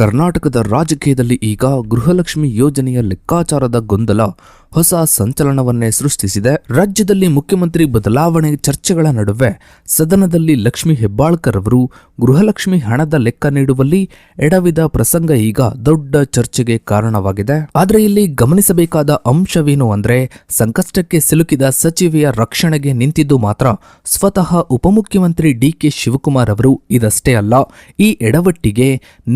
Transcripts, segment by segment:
ಕರ್ನಾಟಕದ ರಾಜಕೀಯದಲ್ಲಿ ಈಗ ಗೃಹಲಕ್ಷ್ಮಿ ಯೋಜನೆಯ ಲೆಕ್ಕಾಚಾರದ ಗೊಂದಲ ಹೊಸ ಸಂಚಲನವನ್ನೇ ಸೃಷ್ಟಿಸಿದೆ. ರಾಜ್ಯದಲ್ಲಿ ಮುಖ್ಯಮಂತ್ರಿ ಬದಲಾವಣೆ ಚರ್ಚೆಗಳ ನಡುವೆ ಸದನದಲ್ಲಿ ಲಕ್ಷ್ಮಿ ಹೆಬ್ಬಾಳ್ಕರ್ ಅವರು ಗೃಹಲಕ್ಷ್ಮಿ ಹಣದ ಲೆಕ್ಕ ನೀಡುವಲ್ಲಿ ಎಡವಿದ ಪ್ರಸಂಗ ಈಗ ದೊಡ್ಡ ಚರ್ಚೆಗೆ ಕಾರಣವಾಗಿದೆ. ಆದರೆ ಇಲ್ಲಿ ಗಮನಿಸಬೇಕಾದ ಅಂಶವೇನು ಅಂದ್ರೆ, ಸಂಕಷ್ಟಕ್ಕೆ ಸಿಲುಕಿದ ಸಚಿವೆಯ ರಕ್ಷಣೆಗೆ ನಿಂತಿದ್ದು ಮಾತ್ರ ಸ್ವತಃ ಉಪಮುಖ್ಯಮಂತ್ರಿ ಡಿಕೆ ಶಿವಕುಮಾರ್ ಅವರು. ಇದಷ್ಟೇ ಅಲ್ಲ, ಈ ಎಡವಟ್ಟಿಗೆ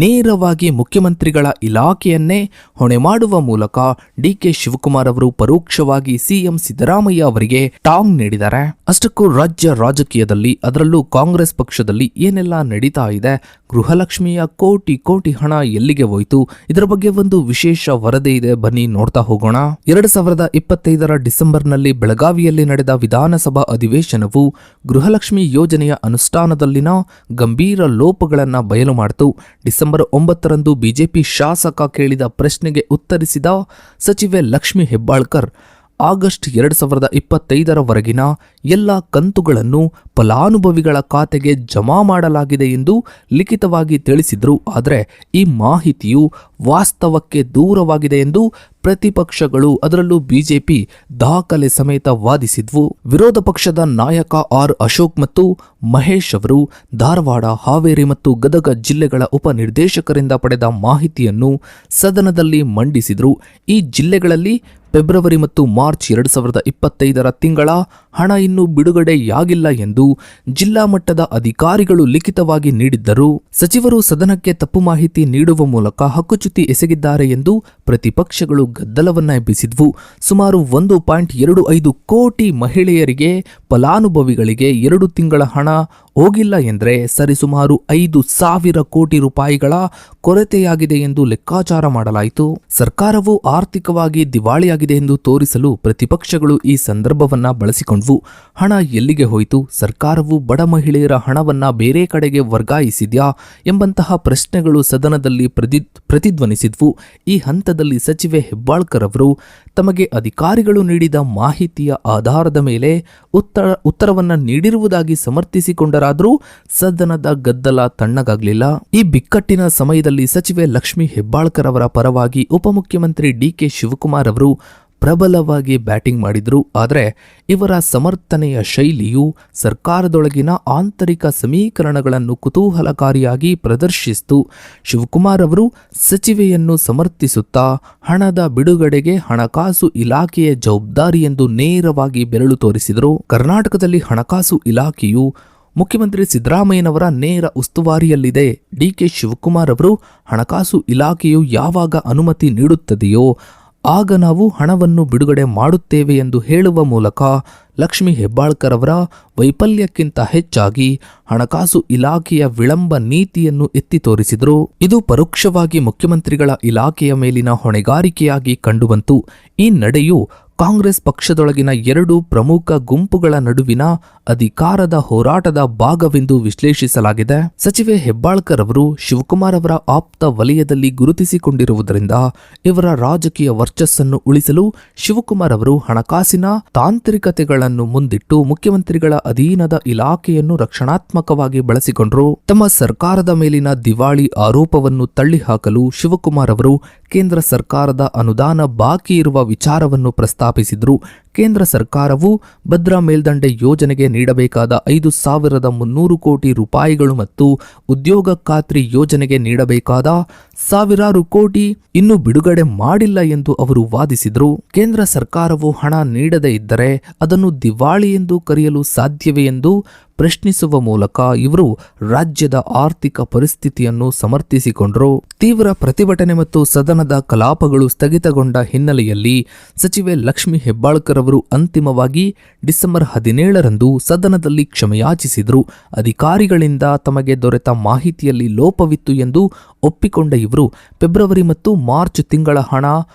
ನೇರವಾಗಿ ಮುಖ್ಯಮಂತ್ರಿಗಳ ಇಲಾಖೆಯನ್ನೇ ಹೊಣೆ ಮಾಡುವ ಮೂಲಕ ಡಿಕೆ ಶಿವಕುಮಾರ್ ಅವರು ಪರೋಕ್ಷವಾಗಿ ಸಿಎಂ ಸಿದ್ದರಾಮಯ್ಯ ಅವರಿಗೆ ಟಾಂಗ್ ನೀಡಿದ್ದಾರೆ. ಅಷ್ಟಕ್ಕೂ ರಾಜ್ಯ ರಾಜಕೀಯದಲ್ಲಿ, ಅದರಲ್ಲೂ ಕಾಂಗ್ರೆಸ್ ಪಕ್ಷದಲ್ಲಿ ಏನೆಲ್ಲ ನಡೀತಾ ಇದೆ, ಗೃಹಲಕ್ಷ್ಮಿಯ ಕೋಟಿ ಕೋಟಿ ಹಣ ಎಲ್ಲಿಗೆ ಹೋಯಿತು, ಇದರ ಬಗ್ಗೆ ಒಂದು ವಿಶೇಷ ವರದಿ ಇದೆ, ಬನ್ನಿ ನೋಡ್ತಾ ಹೋಗೋಣ. 2025 ಡಿಸೆಂಬರ್ನಲ್ಲಿ ಬೆಳಗಾವಿಯಲ್ಲಿ ನಡೆದ ವಿಧಾನಸಭಾ ಅಧಿವೇಶನವು ಗೃಹಲಕ್ಷ್ಮಿ ಯೋಜನೆಯ ಅನುಷ್ಠಾನದಲ್ಲಿನ ಗಂಭೀರ ಲೋಪಗಳನ್ನು ಬಯಲು ಮಾಡಿತು. ಡಿಸೆಂಬರ್ 9ರಂದು ಬಿಜೆಪಿ ಶಾಸಕ ಕೇಳಿದ ಪ್ರಶ್ನೆಗೆ ಉತ್ತರಿಸಿದ ಸಚಿವೆ ಲಕ್ಷ್ಮಿ ಹೆಬ್ಬಾಳ್ಕರ್, ಆಗಸ್ಟ್ 2025 ಎಲ್ಲ ಕಂತುಗಳನ್ನು ಫಲಾನುಭವಿಗಳ ಖಾತೆಗೆ ಜಮಾ ಮಾಡಲಾಗಿದೆ ಎಂದು ಲಿಖಿತವಾಗಿ ತಿಳಿಸಿದ್ರು. ಆದರೆ ಈ ಮಾಹಿತಿಯು ವಾಸ್ತವಕ್ಕೆ ದೂರವಾಗಿದೆ ಎಂದು ಪ್ರತಿಪಕ್ಷಗಳು, ಅದರಲ್ಲೂ ಬಿಜೆಪಿ ದಾಖಲೆ ಸಮೇತ ವಾದಿಸಿದ್ವು. ವಿರೋಧ ಪಕ್ಷದ ನಾಯಕ ಆರ್ ಅಶೋಕ್ ಮತ್ತು ಮಹೇಶ್ ಅವರು ಧಾರವಾಡ, ಹಾವೇರಿ ಮತ್ತು ಗದಗ ಜಿಲ್ಲೆಗಳ ಉಪನಿರ್ದೇಶಕರಿಂದ ಪಡೆದ ಮಾಹಿತಿಯನ್ನು ಸದನದಲ್ಲಿ ಮಂಡಿಸಿದ್ರು. ಈ ಜಿಲ್ಲೆಗಳಲ್ಲಿ ಫೆಬ್ರವರಿ ಮತ್ತು ಮಾರ್ಚ್ 2025 ತಿಂಗಳ ಹಣ ಇನ್ನೂ ಬಿಡುಗಡೆಯಾಗಿಲ್ಲ ಎಂದು ಜಿಲ್ಲಾ ಮಟ್ಟದ ಅಧಿಕಾರಿಗಳು ಲಿಖಿತವಾಗಿ ನೀಡಿದ್ದರು. ಸಚಿವರು ಸದನಕ್ಕೆ ತಪ್ಪು ಮಾಹಿತಿ ನೀಡುವ ಮೂಲಕ ಹಕ್ಕುಚ್ಯುತಿ ಎಸಗಿದ್ದಾರೆ ಎಂದು ಪ್ರತಿಪಕ್ಷಗಳು ಗದ್ದಲವನ್ನ ಎಬ್ಬಿಸಿದ್ವು. ಸುಮಾರು 1.25 ಕೋಟಿ ಮಹಿಳೆಯರಿಗೆ, ಫಲಾನುಭವಿಗಳಿಗೆ 2 ತಿಂಗಳ ಹಣ ಹೋಗಿಲ್ಲ ಎಂದರೆ ಸರಿಸುಮಾರು 5,000 ಕೋಟಿ ರೂಪಾಯಿಗಳ ಕೊರತೆಯಾಗಿದೆ ಎಂದು ಲೆಕ್ಕಾಚಾರ ಮಾಡಲಾಯಿತು. ಸರ್ಕಾರವು ಆರ್ಥಿಕವಾಗಿ ದಿವಾಳಿಯಾಗಿದೆ ಎಂದು ತೋರಿಸಲು ಪ್ರತಿಪಕ್ಷಗಳು ಈ ಸಂದರ್ಭವನ್ನ ಬಳಸಿಕೊಂಡ್ವು. ಹಣ ಎಲ್ಲಿಗೆ ಹೋಯಿತು, ಸರ್ಕಾರವು ಬಡ ಮಹಿಳೆಯರ ಹಣವನ್ನ ಬೇರೆ ಕಡೆಗೆ ವರ್ಗಾಯಿಸಿದ್ಯಾ ಎಂಬಂತಹ ಪ್ರಶ್ನೆಗಳು ಸದನದಲ್ಲಿ ಪ್ರತಿಧ್ವನಿಸಿದ್ವು. ಈ ಹಂತದಲ್ಲಿ ಸಚಿವೆ ಹೆಬ್ಬಾಳ್ಕರ್ ಅವರು ತಮಗೆ ಅಧಿಕಾರಿಗಳು ನೀಡಿದ ಮಾಹಿತಿಯ ಆಧಾರದ ಮೇಲೆ ಉತ್ತರವನ್ನ ನೀಡಿರುವುದಾಗಿ ಸಮರ್ಥಿಸಿಕೊಂಡರಾದರೂ ಸದನದ ಗದ್ದಲ ತಣ್ಣಗಾಗಲಿಲ್ಲ. ಈ ಬಿಕ್ಕಟ್ಟಿನ ಸಮಯದಲ್ಲಿ ಸಚಿವೆ ಲಕ್ಷ್ಮಿ ಹೆಬ್ಬಾಳ್ಕರ್ ಅವರ ಪರವಾಗಿ ಉಪಮುಖ್ಯಮಂತ್ರಿ ಡಿಕೆ ಶಿವಕುಮಾರ್ ಅವರು ಪ್ರಬಲವಾಗಿ ಬ್ಯಾಟಿಂಗ್ ಮಾಡಿದ್ರು. ಆದರೆ ಇವರ ಸಮರ್ಥನೆಯ ಶೈಲಿಯು ಸರ್ಕಾರದೊಳಗಿನ ಆಂತರಿಕ ಸಮೀಕರಣಗಳನ್ನು ಕುತೂಹಲಕಾರಿಯಾಗಿ ಪ್ರದರ್ಶಿಸಿತು. ಶಿವಕುಮಾರ್ ಅವರು ಸಚಿವೆಯನ್ನು ಸಮರ್ಥಿಸುತ್ತಾ ಹಣದ ಬಿಡುಗಡೆಗೆ ಹಣಕಾಸು ಇಲಾಖೆಯ ಜವಾಬ್ದಾರಿ ಎಂದು ನೇರವಾಗಿ ಬೆರಳು ತೋರಿಸಿದರು. ಕರ್ನಾಟಕದಲ್ಲಿ ಹಣಕಾಸು ಇಲಾಖೆಯು ಮುಖ್ಯಮಂತ್ರಿ ಸಿದ್ದರಾಮಯ್ಯನವರ ನೇರ ಉಸ್ತುವಾರಿಯಲ್ಲಿದೆ. ಡಿಕೆ ಶಿವಕುಮಾರ್ ಅವರು ಹಣಕಾಸು ಇಲಾಖೆಯು ಯಾವಾಗ ಅನುಮತಿ ನೀಡುತ್ತದೆಯೋ ಆಗ ನಾವು ಹಣವನ್ನು ಬಿಡುಗಡೆ ಮಾಡುತ್ತೇವೆ ಎಂದು ಹೇಳುವ ಮೂಲಕ ಲಕ್ಷ್ಮಿ ಹೆಬ್ಬಾಳ್ಕರ್ ಅವರ ವೈಫಲ್ಯಕ್ಕಿಂತ ಹೆಚ್ಚಾಗಿ ಹಣಕಾಸು ಇಲಾಖೆಯ ವಿಳಂಬ ನೀತಿಯನ್ನು ಎತ್ತಿ ತೋರಿಸಿದರು. ಇದು ಪರೋಕ್ಷವಾಗಿ ಮುಖ್ಯಮಂತ್ರಿಗಳ ಇಲಾಖೆಯ ಮೇಲಿನ ಹೊಣೆಗಾರಿಕೆಯಾಗಿ ಕಂಡುಬಂತು. ಈ ನಡೆಯು ಕಾಂಗ್ರೆಸ್ ಪಕ್ಷದೊಳಗಿನ 2 ಪ್ರಮುಖ ಗುಂಪುಗಳ ನಡುವಿನ ಅಧಿಕಾರದ ಹೋರಾಟದ ಭಾಗವೆಂದು ವಿಶ್ಲೇಷಿಸಲಾಗಿದೆ. ಸಚಿವೆ ಹೆಬ್ಬಾಳ್ಕರ್ ಅವರು ಶಿವಕುಮಾರ್ ಅವರ ಆಪ್ತ ವಲಯದಲ್ಲಿ ಗುರುತಿಸಿಕೊಂಡಿರುವುದರಿಂದ ಇವರ ರಾಜಕೀಯ ವರ್ಚಸ್ಸನ್ನು ಉಳಿಸಲು ಶಿವಕುಮಾರ್ ಅವರು ಹಣಕಾಸಿನ ತಾಂತ್ರಿಕತೆಗಳನ್ನು ಮುಂದಿಟ್ಟು ಮುಖ್ಯಮಂತ್ರಿಗಳ ಅಧೀನದ ಇಲಾಖೆಯನ್ನು ರಕ್ಷಣಾತ್ಮಕವಾಗಿ ಬಳಸಿಕೊಂಡರು. ತಮ್ಮ ಸರ್ಕಾರದ ಮೇಲಿನ ದಿವಾಳಿ ಆರೋಪವನ್ನು ತಳ್ಳಿಹಾಕಲು ಶಿವಕುಮಾರ್ ಅವರು ಕೇಂದ್ರ ಸರ್ಕಾರದ ಅನುದಾನ ಬಾಕಿ ಇರುವ ವಿಚಾರವನ್ನು ಪ್ರಸ್ತಾಪಿಸಿದ್ರು. ಕೇಂದ್ರ ಸರ್ಕಾರವು ಭದ್ರಾ ಮೇಲ್ದಂಡೆ ಯೋಜನೆಗೆ ನೀಡಬೇಕಾದ 5,300 ಕೋಟಿ ರೂಪಾಯಿಗಳು ಮತ್ತು ಉದ್ಯೋಗ ಖಾತ್ರಿ ಯೋಜನೆಗೆ ನೀಡಬೇಕಾದ ಸಾವಿರಾರು ಕೋಟಿ ಇನ್ನೂ ಬಿಡುಗಡೆ ಮಾಡಿಲ್ಲ ಎಂದು ಅವರು ವಾದಿಸಿದರು. ಕೇಂದ್ರ ಸರ್ಕಾರವು ಹಣ ನೀಡದೇ ಇದ್ದರೆ ಅದನ್ನು ದಿವಾಳಿ ಎಂದು ಕರೆಯಲು ಸಾಧ್ಯವೇ ಎಂದು ಪ್ರಶ್ನಿಸುವ ಮೂಲಕ ಇವರು ರಾಜ್ಯದ ಆರ್ಥಿಕ ಪರಿಸ್ಥಿತಿಯನ್ನು ಸಮರ್ಥಿಸಿಕೊಂಡರು. ತೀವ್ರ ಪ್ರತಿಭಟನೆ ಮತ್ತು ಸದನದ ಕಲಾಪಗಳು ಸ್ಥಗಿತಗೊಂಡ ಹಿನ್ನೆಲೆಯಲ್ಲಿ ಸಚಿವೆ ಲಕ್ಷ್ಮಿ ಹೆಬ್ಬಾಳ್ಕರ್ ಅವರು ಅಂತಿಮವಾಗಿ ಡಿಸೆಂಬರ್ 17ರಂದು ಸದನದಲ್ಲಿ ಕ್ಷಮೆಯಾಚಿಸಿದರು. ಅಧಿಕಾರಿಗಳಿಂದ ತಮಗೆ ದೊರೆತ ಮಾಹಿತಿಯಲ್ಲಿ ಲೋಪವಿತ್ತು ಎಂದು ಒಪ್ಪಿಕೊಂಡ ಇವರು ಫೆಬ್ರವರಿ ಮತ್ತು ಮಾರ್ಚ್ ತಿಂಗಳ ಹಣ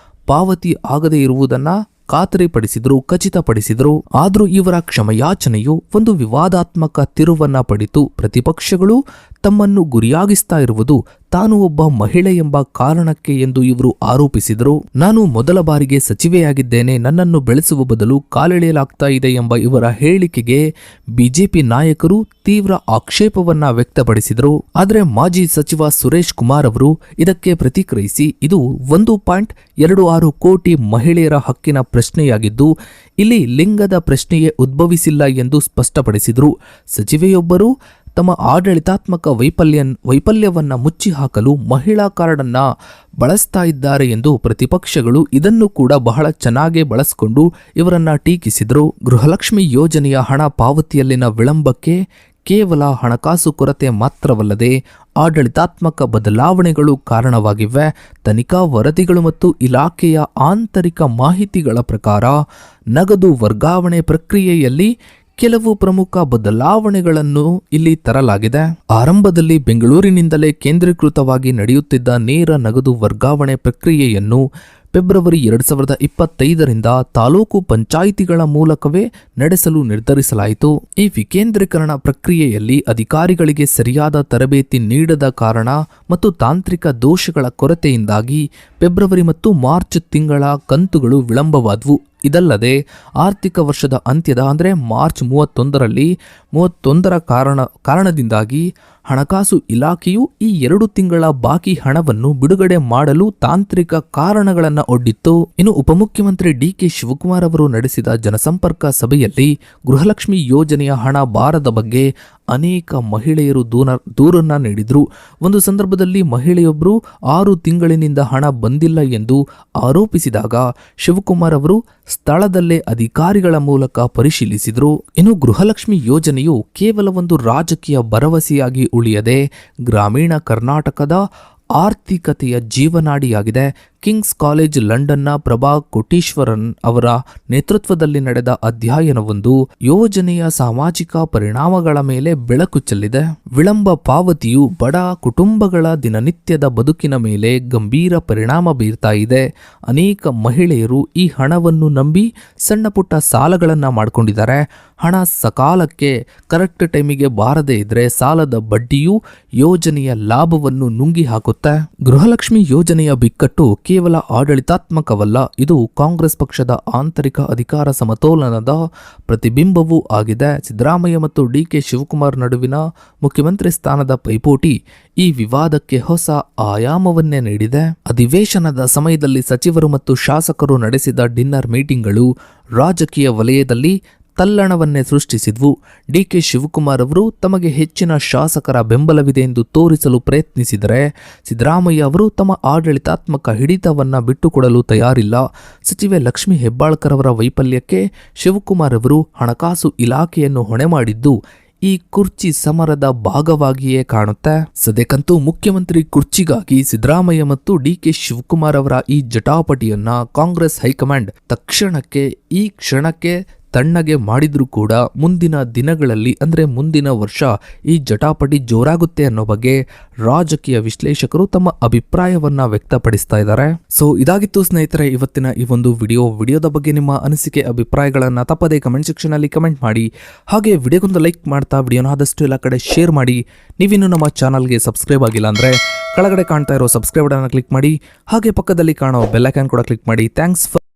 ಪಾವತಿ ಆಗದೇ ಇರುವುದನ್ನು ಖಚಿತಪಡಿಸಿದರು. ಆದರೂ ಇವರ ಕ್ಷಮೆಯಾಚನೆಯು ಒಂದು ವಿವಾದಾತ್ಮಕ ತಿರುವನ್ನ ಪಡೆಯಿತು. ಪ್ರತಿಪಕ್ಷಗಳು ತಮ್ಮನ್ನು ಗುರಿಯಾಗಿಸ್ತಾ ಇರುವುದು ತಾನು ಒಬ್ಬ ಮಹಿಳೆ ಎಂಬ ಕಾರಣಕ್ಕೆ ಎಂದು ಇವರು ಆರೋಪಿಸಿದರು. ನಾನು ಮೊದಲ ಬಾರಿಗೆ ಸಚಿವೆಯಾಗಿದ್ದೇನೆ, ನನ್ನನ್ನು ಬೆಳೆಸುವ ಬದಲು ಕಾಲೆಳೆಯಲಾಗ್ತಾ ಇದೆ ಎಂಬ ಇವರ ಹೇಳಿಕೆಗೆ ಬಿಜೆಪಿ ನಾಯಕರು ತೀವ್ರ ಆಕ್ಷೇಪವನ್ನ ವ್ಯಕ್ತಪಡಿಸಿದರು. ಆದರೆ ಮಾಜಿ ಸಚಿವ ಸುರೇಶ್ ಕುಮಾರ್ ಅವರು ಇದಕ್ಕೆ ಪ್ರತಿಕ್ರಿಯಿಸಿ, ಇದು 1.26 ಕೋಟಿ ಮಹಿಳೆಯರ ಹಕ್ಕಿನ ಪ್ರಶ್ನೆಯಾಗಿದ್ದು ಇಲ್ಲಿ ಲಿಂಗದ ಪ್ರಶ್ನೆಯೇ ಉದ್ಭವಿಸಿಲ್ಲ ಎಂದು ಸ್ಪಷ್ಟಪಡಿಸಿದರು. ಸಚಿವೆಯೊಬ್ಬರು ತಮ್ಮ ಆಡಳಿತಾತ್ಮಕ ವೈಫಲ್ಯವನ್ನ ಮುಚ್ಚಿ ಹಾಕಲು ಮಹಿಳಾ ಕಾರ್ಡ್ ಅನ್ನ ಬಳಸ್ತಾ ಇದ್ದಾರೆ ಎಂದು ಪ್ರತಿಪಕ್ಷಗಳು ಇದನ್ನು ಕೂಡ ಬಹಳ ಚೆನ್ನಾಗಿ ಬಳಸಿಕೊಂಡು ಇವರನ್ನ ಟೀಕಿಸಿದರು. ಗೃಹಲಕ್ಷ್ಮಿ ಯೋಜನೆಯ ಹಣ ಪಾವತಿಯಲ್ಲಿನ ವಿಳಂಬಕ್ಕೆ ಕೇವಲ ಹಣಕಾಸು ಕೊರತೆ ಮಾತ್ರವಲ್ಲದೆ ಆಡಳಿತಾತ್ಮಕ ಬದಲಾವಣೆಗಳು ಕಾರಣವಾಗಿವೆ. ತನಿಖಾ ವರದಿಗಳು ಮತ್ತು ಇಲಾಖೆಯ ಆಂತರಿಕ ಮಾಹಿತಿಗಳ ಪ್ರಕಾರ ನಗದು ವರ್ಗಾವಣೆ ಪ್ರಕ್ರಿಯೆಯಲ್ಲಿ ಕೆಲವು ಪ್ರಮುಖ ಬದಲಾವಣೆಗಳನ್ನು ಇಲ್ಲಿ ತರಲಾಗಿದೆ. ಆರಂಭದಲ್ಲಿ ಬೆಂಗಳೂರಿನಿಂದಲೇ ಕೇಂದ್ರೀಕೃತವಾಗಿ ನಡೆಯುತ್ತಿದ್ದ ನೇರ ನಗದು ವರ್ಗಾವಣೆ ಪ್ರಕ್ರಿಯೆಯನ್ನು ಫೆಬ್ರವರಿ 2025ರಿಂದ ತಾಲೂಕು ಪಂಚಾಯಿತಿಗಳ ಮೂಲಕವೇ ನಡೆಸಲು ನಿರ್ಧರಿಸಲಾಯಿತು. ಈ ವಿಕೇಂದ್ರೀಕರಣ ಪ್ರಕ್ರಿಯೆಯಲ್ಲಿ ಅಧಿಕಾರಿಗಳಿಗೆ ಸರಿಯಾದ ತರಬೇತಿ ನೀಡದ ಕಾರಣ ಮತ್ತು ತಾಂತ್ರಿಕ ದೋಷಗಳ ಕೊರತೆಯಿಂದಾಗಿ ಫೆಬ್ರವರಿ ಮತ್ತು ಮಾರ್ಚ್ ತಿಂಗಳ ಕಂತುಗಳು ವಿಳಂಬವಾದವು. ಇದಲ್ಲದೆ ಆರ್ಥಿಕ ವರ್ಷದ ಅಂತ್ಯದ ಅಂದರೆ ಮಾರ್ಚ್ 31ರ ಕಾರಣದಿಂದಾಗಿ ಹಣಕಾಸು ಇಲಾಖೆಯು ಈ 2 ತಿಂಗಳ ಬಾಕಿ ಹಣವನ್ನು ಬಿಡುಗಡೆ ಮಾಡಲು ತಾಂತ್ರಿಕ ಕಾರಣಗಳನ್ನು ಒಡ್ಡಿತ್ತು. ಇನ್ನು ಉಪಮುಖ್ಯಮಂತ್ರಿ ಡಿಕೆ ಶಿವಕುಮಾರ್ ಅವರು ನಡೆಸಿದ ಜನಸಂಪರ್ಕ ಸಭೆಯಲ್ಲಿ ಗೃಹಲಕ್ಷ್ಮಿ ಯೋಜನೆಯ ಹಣ ಬಾರದ ಬಗ್ಗೆ ಅನೇಕ ಮಹಿಳೆಯರು ದೂರನ್ನ ನೀಡಿದ್ರು. ಒಂದು ಸಂದರ್ಭದಲ್ಲಿ ಮಹಿಳೆಯೊಬ್ಬರು 6 ತಿಂಗಳಿನಿಂದ ಹಣ ಬಂದಿಲ್ಲ ಎಂದು ಆರೋಪಿಸಿದಾಗ ಶಿವಕುಮಾರ್ ಅವರು ಸ್ಥಳದಲ್ಲೇ ಅಧಿಕಾರಿಗಳ ಮೂಲಕ ಪರಿಶೀಲಿಸಿದರು. ಇನ್ನು ಗೃಹಲಕ್ಷ್ಮಿ ಯೋಜನೆಯು ಕೇವಲ ಒಂದು ರಾಜಕೀಯ ಭರವಸೆಯಾಗಿ ಉಳಿಯದೆ ಗ್ರಾಮೀಣ ಕರ್ನಾಟಕದ ಆರ್ಥಿಕತೆಯ ಜೀವನಾಡಿಯಾಗಿದೆ. ಕಿಂಗ್ಸ್ ಕಾಲೇಜ್ ಲಂಡನ್ನ ಪ್ರಭಾ ಕೋಟೀಶ್ವರನ್ ಅವರ ನೇತೃತ್ವದಲ್ಲಿ ನಡೆದ ಅಧ್ಯಯನವೊಂದು ಯೋಜನೆಯ ಸಾಮಾಜಿಕ ಪರಿಣಾಮಗಳ ಮೇಲೆ ಬೆಳಕು ಚೆಲ್ಲಿದೆ. ವಿಳಂಬ ಪಾವತಿಯು ಬಡ ಕುಟುಂಬಗಳ ದಿನನಿತ್ಯದ ಬದುಕಿನ ಮೇಲೆ ಗಂಭೀರ ಪರಿಣಾಮ ಬೀರ್ತಾ ಇದೆ. ಅನೇಕ ಮಹಿಳೆಯರು ಈ ಹಣವನ್ನು ನಂಬಿ ಸಣ್ಣ ಪುಟ್ಟ ಸಾಲಗಳನ್ನ ಮಾಡಿಕೊಂಡಿದ್ದಾರೆ. ಹಣ ಸಕಾಲಕ್ಕೆ ಕರೆಕ್ಟ್ ಟೈಮಿಗೆ ಬಾರದೇ ಇದ್ರೆ ಸಾಲದ ಬಡ್ಡಿಯು ಯೋಜನೆಯ ಲಾಭವನ್ನು ನುಂಗಿ ಹಾಕುತ್ತೆ. ಗೃಹಲಕ್ಷ್ಮಿ ಯೋಜನೆಯ ಬಿಕ್ಕಟ್ಟು ಕೇವಲ ಆಡಳಿತಾತ್ಮಕವಲ್ಲ, ಇದು ಕಾಂಗ್ರೆಸ್ ಪಕ್ಷದ ಆಂತರಿಕ ಅಧಿಕಾರ ಸಮತೋಲನದ ಪ್ರತಿಬಿಂಬವೂ ಆಗಿದೆ. ಸಿದ್ದರಾಮಯ್ಯ ಮತ್ತು ಡಿಕೆ ಶಿವಕುಮಾರ್ ನಡುವಿನ ಮುಖ್ಯಮಂತ್ರಿ ಸ್ಥಾನದ ಪೈಪೋಟಿ ಈ ವಿವಾದಕ್ಕೆ ಹೊಸ ಆಯಾಮವನ್ನೇ ನೀಡಿದೆ. ಅಧಿವೇಶನದ ಸಮಯದಲ್ಲಿ ಸಚಿವರು ಮತ್ತು ಶಾಸಕರು ನಡೆಸಿದ ಡಿನ್ನರ್ ಮೀಟಿಂಗ್ಗಳು ರಾಜಕೀಯ ವಲಯದಲ್ಲಿ ತಲ್ಲಣವನ್ನೇ ಸೃಷ್ಟಿಸಿದ್ವು. ಡಿಕೆ ಶಿವಕುಮಾರ್ ಅವರು ತಮಗೆ ಹೆಚ್ಚಿನ ಶಾಸಕರ ಬೆಂಬಲವಿದೆ ಎಂದು ತೋರಿಸಲು ಪ್ರಯತ್ನಿಸಿದರೆ ಸಿದ್ದರಾಮಯ್ಯ ಅವರು ತಮ್ಮ ಆಡಳಿತಾತ್ಮಕ ಹಿಡಿತವನ್ನ ಬಿಟ್ಟುಕೊಡಲು ತಯಾರಿಲ್ಲ. ಸಚಿವೆ ಲಕ್ಷ್ಮೀ ಹೆಬ್ಬಾಳ್ಕರ್ ಅವರ ವೈಫಲ್ಯಕ್ಕೆ ಶಿವಕುಮಾರ್ ಅವರು ಹಣಕಾಸು ಇಲಾಖೆಯನ್ನು ಹೊಣೆ ಮಾಡಿದ್ದು ಈ ಕುರ್ಚಿ ಸಮರದ ಭಾಗವಾಗಿಯೇ ಕಾಣುತ್ತೆ. ಸದ್ಯಕ್ಕಂತೂ ಮುಖ್ಯಮಂತ್ರಿ ಕುರ್ಚಿಗಾಗಿ ಸಿದ್ದರಾಮಯ್ಯ ಮತ್ತು ಡಿಕೆ ಶಿವಕುಮಾರ್ ಅವರ ಈ ಜಟಾಪಟಿಯನ್ನ ಕಾಂಗ್ರೆಸ್ ಹೈಕಮಾಂಡ್ ತಕ್ಷಣಕ್ಕೆ ಈ ಕ್ಷಣಕ್ಕೆ ತಣ್ಣಗೆ ಮಾಡಿದ್ರೂ ಕೂಡ ಮುಂದಿನ ದಿನಗಳಲ್ಲಿ ಅಂದರೆ ಮುಂದಿನ ವರ್ಷ ಈ ಜಟಾಪಟಿ ಜೋರಾಗುತ್ತೆ ಅನ್ನೋ ಬಗ್ಗೆ ರಾಜಕೀಯ ವಿಶ್ಲೇಷಕರು ತಮ್ಮ ಅಭಿಪ್ರಾಯವನ್ನ ವ್ಯಕ್ತಪಡಿಸ್ತಾ ಇದ್ದಾರೆ. ಸೊ ಇದಾಗಿತ್ತು ಸ್ನೇಹಿತರೆ ಇವತ್ತಿನ ಈ ಒಂದು ವಿಡಿಯೋದ ಬಗ್ಗೆ ನಿಮ್ಮ ಅನಿಸಿಕೆ ಅಭಿಪ್ರಾಯಗಳನ್ನ ತಪ್ಪದೇ ಕಮೆಂಟ್ ಸೆಕ್ಷನ್ ಅಲ್ಲಿ ಕಮೆಂಟ್ ಮಾಡಿ. ಹಾಗೆ ವಿಡಿಯೋಗೊಂದು ಲೈಕ್ ಮಾಡ್ತಾ ವಿಡಿಯೋನ ಆದಷ್ಟು ಎಲ್ಲ ಕಡೆ ಶೇರ್ ಮಾಡಿ. ನೀವಿನ್ನು ನಮ್ಮ ಚಾನಲ್ಗೆ ಸಬ್ಸ್ಕ್ರೈಬ್ ಆಗಿಲ್ಲ ಅಂದ್ರೆ ಕೆಳಗಡೆ ಕಾಣ್ತಾ ಇರೋ ಸಬ್ಸ್ಕ್ರೈಬ್ ಬಟನ್ ಕ್ಲಿಕ್ ಮಾಡಿ. ಹಾಗೆ ಪಕ್ಕದಲ್ಲಿ ಕಾಣೋ ಬೆಲ್ ಐಕಾನ್ ಕೂಡ ಕ್ಲಿಕ್ ಮಾಡಿ. Thanks for